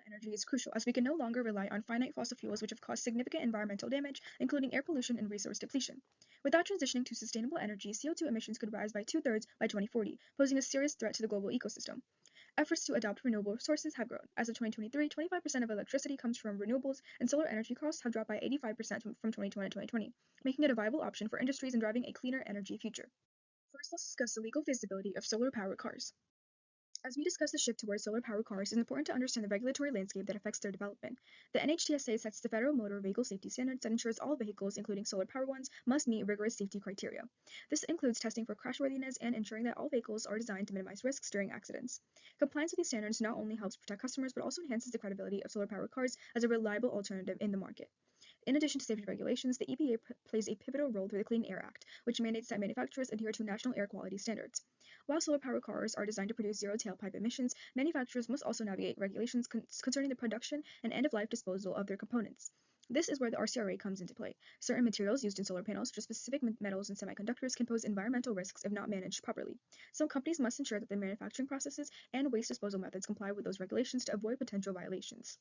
Energy is crucial as we can no longer rely on finite fossil fuels which have caused significant environmental damage, including air pollution and resource depletion. Without transitioning to sustainable energy, CO2 emissions could rise by two-thirds by 2040, posing a serious threat to the global ecosystem. Efforts to adopt renewable sources have grown. As of 2023, 25% of electricity comes from renewables, and solar energy costs have dropped by 85% from 2020 to 2020, making it a viable option for industries and driving a cleaner energy future. First, let's discuss the legal feasibility of solar-powered cars. As we discuss the shift towards solar-powered cars, it is important to understand the regulatory landscape that affects their development. The NHTSA sets the federal motor vehicle safety standards that ensures all vehicles, including solar-powered ones, must meet rigorous safety criteria. This includes testing for crashworthiness and ensuring that all vehicles are designed to minimize risks during accidents. Compliance with these standards not only helps protect customers, but also enhances the credibility of solar-powered cars as a reliable alternative in the market. In addition to safety regulations, the EPA plays a pivotal role through the Clean Air Act, which mandates that manufacturers adhere to national air quality standards. While solar-powered cars are designed to produce zero tailpipe emissions, manufacturers must also navigate regulations concerning the production and end-of-life disposal of their components. This is where the RCRA comes into play. Certain materials used in solar panels, such as specific metals and semiconductors, can pose environmental risks if not managed properly. Some companies must ensure that their manufacturing processes and waste disposal methods comply with those regulations to avoid potential violations.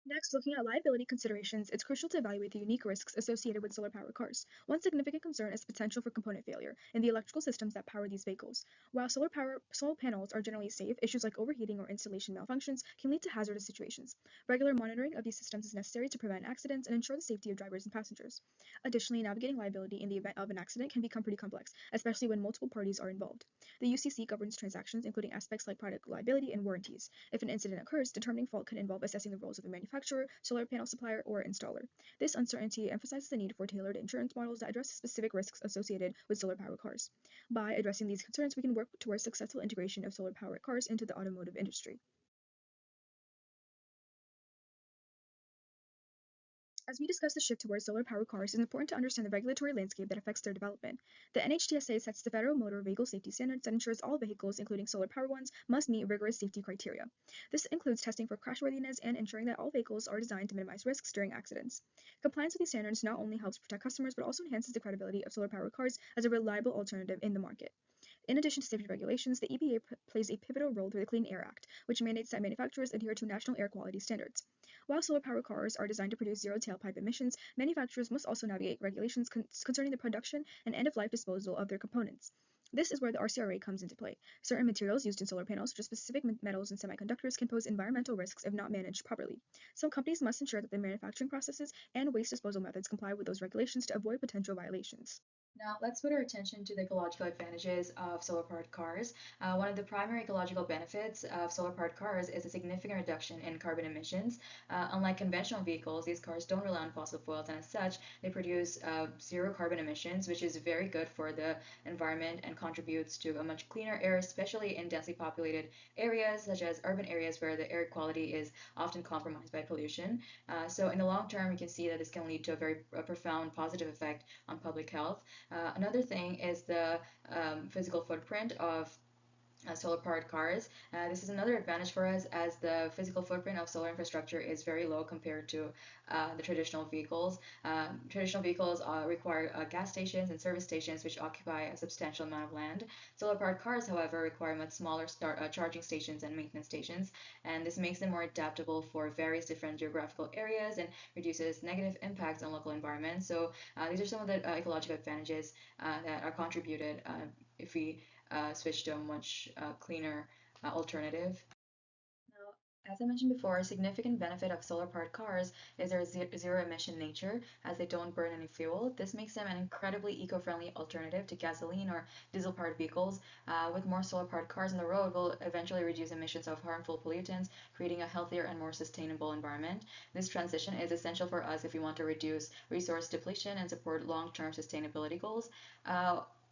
Next, looking at liability considerations, it's crucial to evaluate the unique risks associated with solar-powered cars. One significant concern is the potential for component failure in the electrical systems that power these vehicles. While solar panels are generally safe, issues like overheating or installation malfunctions can lead to hazardous situations. Regular monitoring of these systems is necessary to prevent accidents and ensure the safety of drivers and passengers. Additionally, navigating liability in the event of an accident can become pretty complex, especially when multiple parties are involved. The UCC governs transactions, including aspects like product liability and warranties. If an incident occurs, determining fault could involve assessing the roles of the manufacturer, solar panel supplier, or installer. This uncertainty emphasizes the need for tailored insurance models that address specific risks associated with solar-powered cars. By addressing these concerns, we can work towards successful integration of solar-powered cars into the automotive industry. As we discuss the shift towards solar-powered cars, it is important to understand the regulatory landscape that affects their development. The NHTSA sets the federal motor vehicle safety standards that ensures all vehicles, including solar-powered ones, must meet rigorous safety criteria. This includes testing for crashworthiness and ensuring that all vehicles are designed to minimize risks during accidents. Compliance with these standards not only helps protect customers, but also enhances the credibility of solar-powered cars as a reliable alternative in the market. In addition to safety regulations, the EPA plays a pivotal role through the Clean Air Act, which mandates that manufacturers adhere to national air quality standards. While solar-powered cars are designed to produce zero tailpipe emissions, manufacturers must also navigate regulations concerning the production and end-of-life disposal of their components. This is where the RCRA comes into play. Certain materials used in solar panels, such as specific metals and semiconductors, can pose environmental risks if not managed properly. Some companies must ensure that their manufacturing processes and waste disposal methods comply with those regulations to avoid potential violations. Now, let's put our attention to the ecological advantages of solar-powered cars. One of the primary ecological benefits of solar-powered cars is a significant reduction in carbon emissions. Unlike conventional vehicles, these cars don't rely on fossil fuels, and as such, they produce zero carbon emissions, which is very good for the environment and contributes to a much cleaner air, especially in densely populated areas, such as urban areas where the air quality is often compromised by pollution. So, in the long term, you can see that this can lead to a very profound positive effect on public health. Another thing is the physical footprint of solar powered cars. This is another advantage for us as the physical footprint of solar infrastructure is very low compared to the traditional vehicles. Traditional vehicles require gas stations and service stations, which occupy a substantial amount of land. Solar powered cars, however, require much smaller charging stations and maintenance stations, and this makes them more adaptable for various different geographical areas and reduces negative impacts on local environments. So, these are some of the ecological advantages that are contributed if we switch to a much cleaner alternative. Now, as I mentioned before, a significant benefit of solar-powered cars is their zero-emission nature, as they don't burn any fuel. This makes them an incredibly eco-friendly alternative to gasoline or diesel-powered vehicles. With more solar-powered cars on the road, we'll eventually reduce emissions of harmful pollutants, creating a healthier and more sustainable environment. This transition is essential for us if we want to reduce resource depletion and support long-term sustainability goals.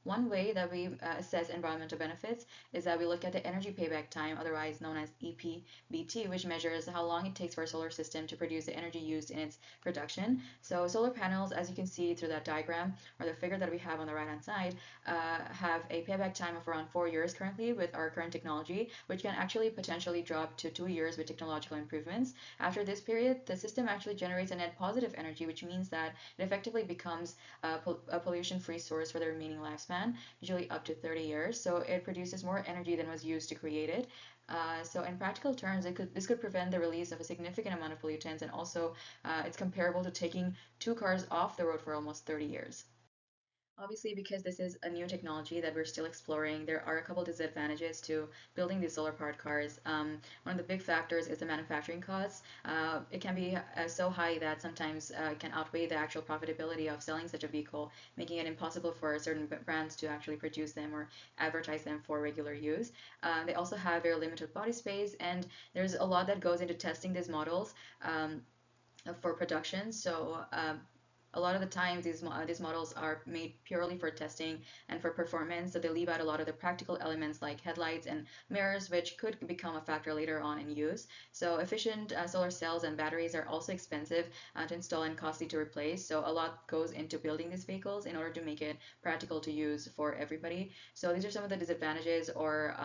One way that we assess environmental benefits is that we look at the energy payback time, otherwise known as EPBT, which measures how long it takes for a solar system to produce the energy used in its production. So solar panels, as you can see through that diagram or the figure that we have on the right hand side, have a payback time of around 4 years currently with our current technology, which can actually potentially drop to 2 years with technological improvements. After this period, the system actually generates a net positive energy, which means that it effectively becomes a pollution-free source for the remaining lifespan. lifespan, usually up to 30 years. So it produces more energy than was used to create it. So in practical terms, this could prevent the release of a significant amount of pollutants, and also it's comparable to taking two cars off the road for almost 30 years. Obviously, because this is a new technology that we're still exploring, there are a couple disadvantages to building these solar powered cars. One of the big factors is the manufacturing costs. It can be so high that sometimes it can outweigh the actual profitability of selling such a vehicle, making it impossible for certain brands to actually produce them or advertise them for regular use. They also have very limited body space, and there's a lot that goes into testing these models. For production. So a lot of the times these models are made purely for testing and for performance. So they leave out a lot of the practical elements like headlights and mirrors, which could become a factor later on in use. So efficient solar cells and batteries are also expensive to install and costly to replace. So a lot goes into building these vehicles in order to make it practical to use for everybody. So these are some of the disadvantages or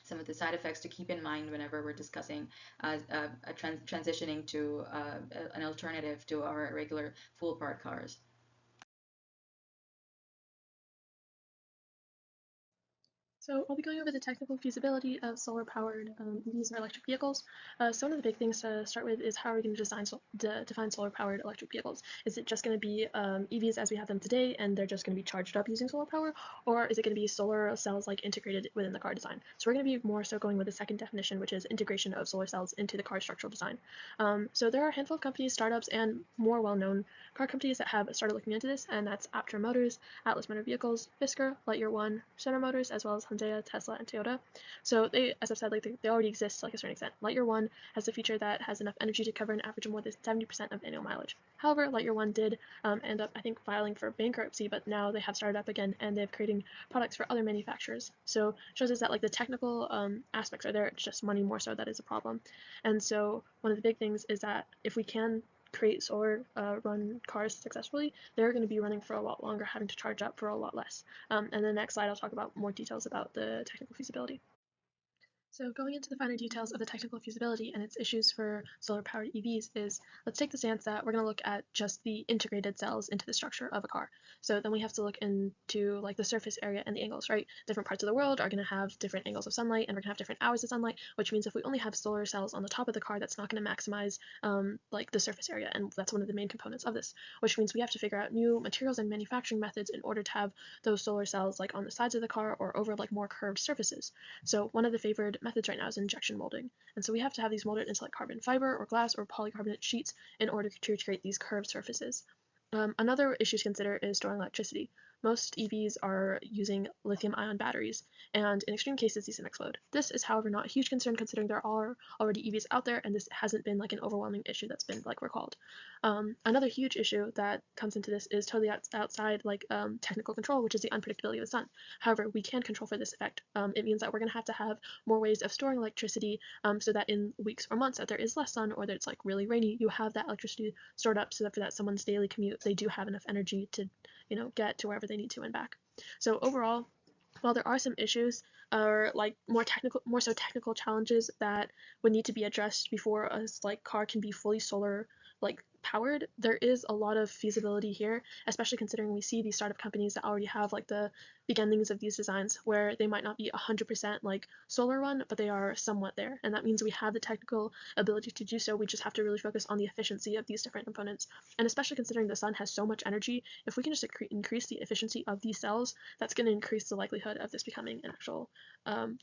some of the side effects to keep in mind whenever we're discussing transitioning to an alternative to our regular full part cars. So I'll be going over the technical feasibility of solar-powered EVs or electric vehicles. So one of the big things to start with is how are we going to define solar-powered electric vehicles? Is it just going to be EVs as we have them today, and they're just going to be charged up using solar power, or is it going to be solar cells like integrated within the car design? So we're going to be more so going with the second definition, which is integration of solar cells into the car structural design. So there are a handful of companies, startups, and more well-known car companies that have started looking into this, and that's Aptar Motors, Atlas Motor Vehicles, Fisker, Lightyear One, Sonar Motors, as well as Hyundai, Tesla, and Toyota. So they, as I've said, like they already exist to like a certain extent. Lightyear One has a feature that has enough energy to cover an average of more than 70% of annual mileage. However, Lightyear One did end up, I think, filing for bankruptcy, but now they have started up again and they're creating products for other manufacturers. So it shows us that like the technical aspects are there, it's just money more so that is a problem. And so one of the big things is that if we can create solar run cars successfully, they're going to be running for a lot longer, having to charge up for a lot less. And the next slide, I'll talk about more details about the technical feasibility. So going into the finer details of the technical feasibility and its issues for solar-powered EVs is, let's take the stance that we're going to look at just the integrated cells into the structure of a car. So then we have to look into like the surface area and the angles, right? Different parts of the world are going to have different angles of sunlight, and we're going to have different hours of sunlight, which means if we only have solar cells on the top of the car, that's not going to maximize like the surface area, and that's one of the main components of this, which means we have to figure out new materials and manufacturing methods in order to have those solar cells like on the sides of the car or over like more curved surfaces. So one of the favored methods right now is injection molding. And so we have to have these molded into like carbon fiber or glass or polycarbonate sheets in order to create these curved surfaces. Another issue to consider is storing electricity. Most EVs are using lithium ion batteries, and in extreme cases, these can explode. This is, however, not a huge concern considering there are already EVs out there, and this hasn't been like an overwhelming issue that's been like recalled. Another huge issue that comes into this is totally outside like technical control, which is the unpredictability of the sun. However, we can control for this effect. It means that we're going to have more ways of storing electricity so that in weeks or months that there is less sun or that it's like really rainy, you have that electricity stored up so that for that someone's daily commute, they do have enough energy to, get to wherever they need to and back. So overall, while there are some issues or like more so technical challenges that would need to be addressed before a like car can be fully solar like powered, there is a lot of feasibility here, especially considering we see these startup companies that already have like the beginnings of these designs where they might not be 100% like solar run, but they are somewhat there. And that means we have the technical ability to do so. We just have to really focus on the efficiency of these different components. And especially considering the sun has so much energy, if we can just increase the efficiency of these cells, that's going to increase the likelihood of this becoming an actual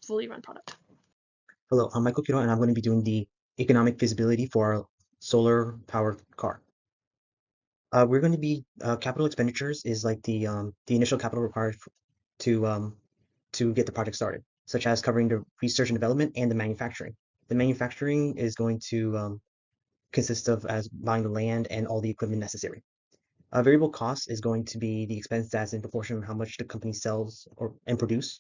fully run product. Hello, I'm Michael Kiro, and I'm going to be doing the economic feasibility for a solar-powered car. We're going to be capital expenditures is like the initial capital required to get the project started, such as covering the research and development and the manufacturing. The manufacturing is going to consist of as buying the land and all the equipment necessary. Variable cost is going to be the expense that's in proportion of how much the company sells and produce,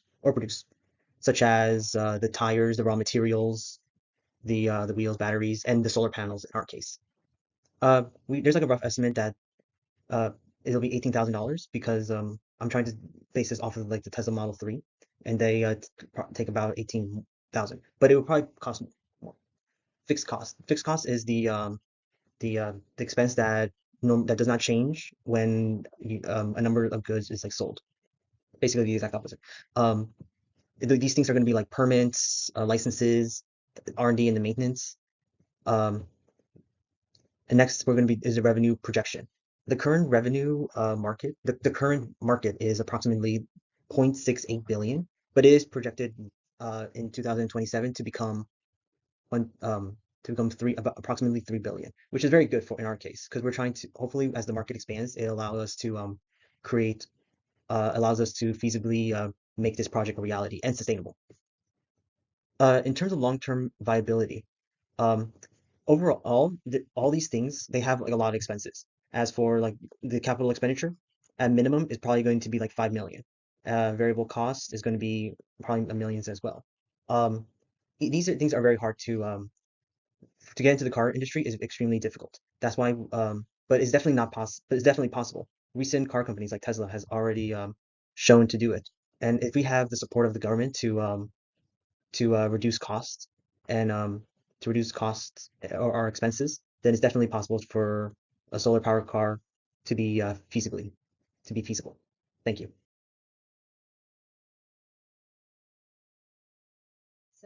such as the tires, the raw materials, the wheels, batteries, and the solar panels in our case. There's like a rough estimate that uh, it'll be $18,000 because I'm trying to base this off of like the Tesla Model 3, and they take about 18,000, but it would probably cost more. Fixed cost. Fixed cost is the expense that that does not change when a number of goods is like sold. basically the exact opposite. Um, these things are going to be like permits, licenses, R&D, and the maintenance. Um, and next, we're going to be is the revenue projection. The current revenue market, the current market is approximately 0.68 billion, but it is projected in 2027 one to become approximately 3 billion, which is very good for in our case because we're trying to hopefully as the market expands, it allows us to create allows us to feasibly make this project a reality and sustainable. In terms of long-term viability, um, overall, all these things they have like a lot of expenses. As for like the capital expenditure, at minimum is probably going to be like 5 million. Variable cost is going to be probably a millions as well. Um, these are things are very hard to get into the car industry is extremely difficult. That's why, but it's definitely not possible. But it's definitely possible. Recent car companies like Tesla has already shown to do it. And if we have the support of the government to reduce costs and to reduce costs or our expenses, then it's definitely possible for a solar powered car to be feasible. Thank you.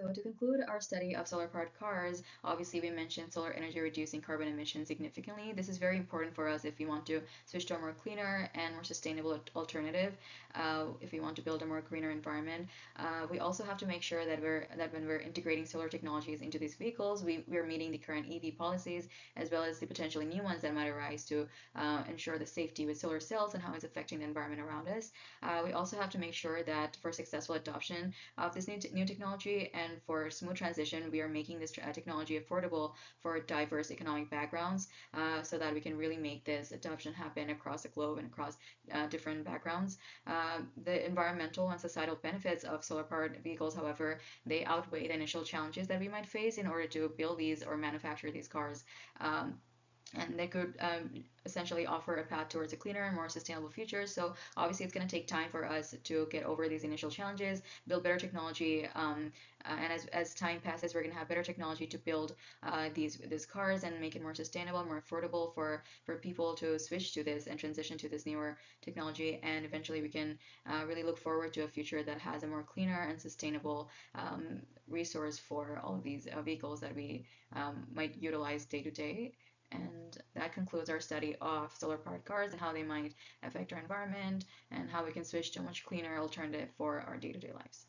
So to conclude our study of solar-powered cars, obviously we mentioned solar energy reducing carbon emissions significantly. This is very important for us if we want to switch to a more cleaner and more sustainable alternative. If we want to build a more greener environment, we also have to make sure that when we're integrating solar technologies into these vehicles, we're meeting the current EV policies as well as the potentially new ones that might arise to ensure the safety with solar cells and how it's affecting the environment around us. We also have to make sure that for successful adoption of this new technology and for smooth transition, we are making this technology affordable for diverse economic backgrounds so that we can really make this adoption happen across the globe and across different backgrounds. The environmental and societal benefits of solar powered vehicles, however, they outweigh the initial challenges that we might face in order to build these or manufacture these cars. And they could essentially offer a path towards a cleaner and more sustainable future. So obviously, it's going to take time for us to get over these initial challenges, build better technology, and as time passes, we're going to have better technology to build these cars and make it more sustainable, more affordable for people to switch to this and transition to this newer technology. And eventually, we can really look forward to a future that has a more cleaner and sustainable resource for all of these vehicles that we might utilize day to day. And that concludes our study of solar powered cars and how they might affect our environment and how we can switch to a much cleaner alternative for our day to day lives.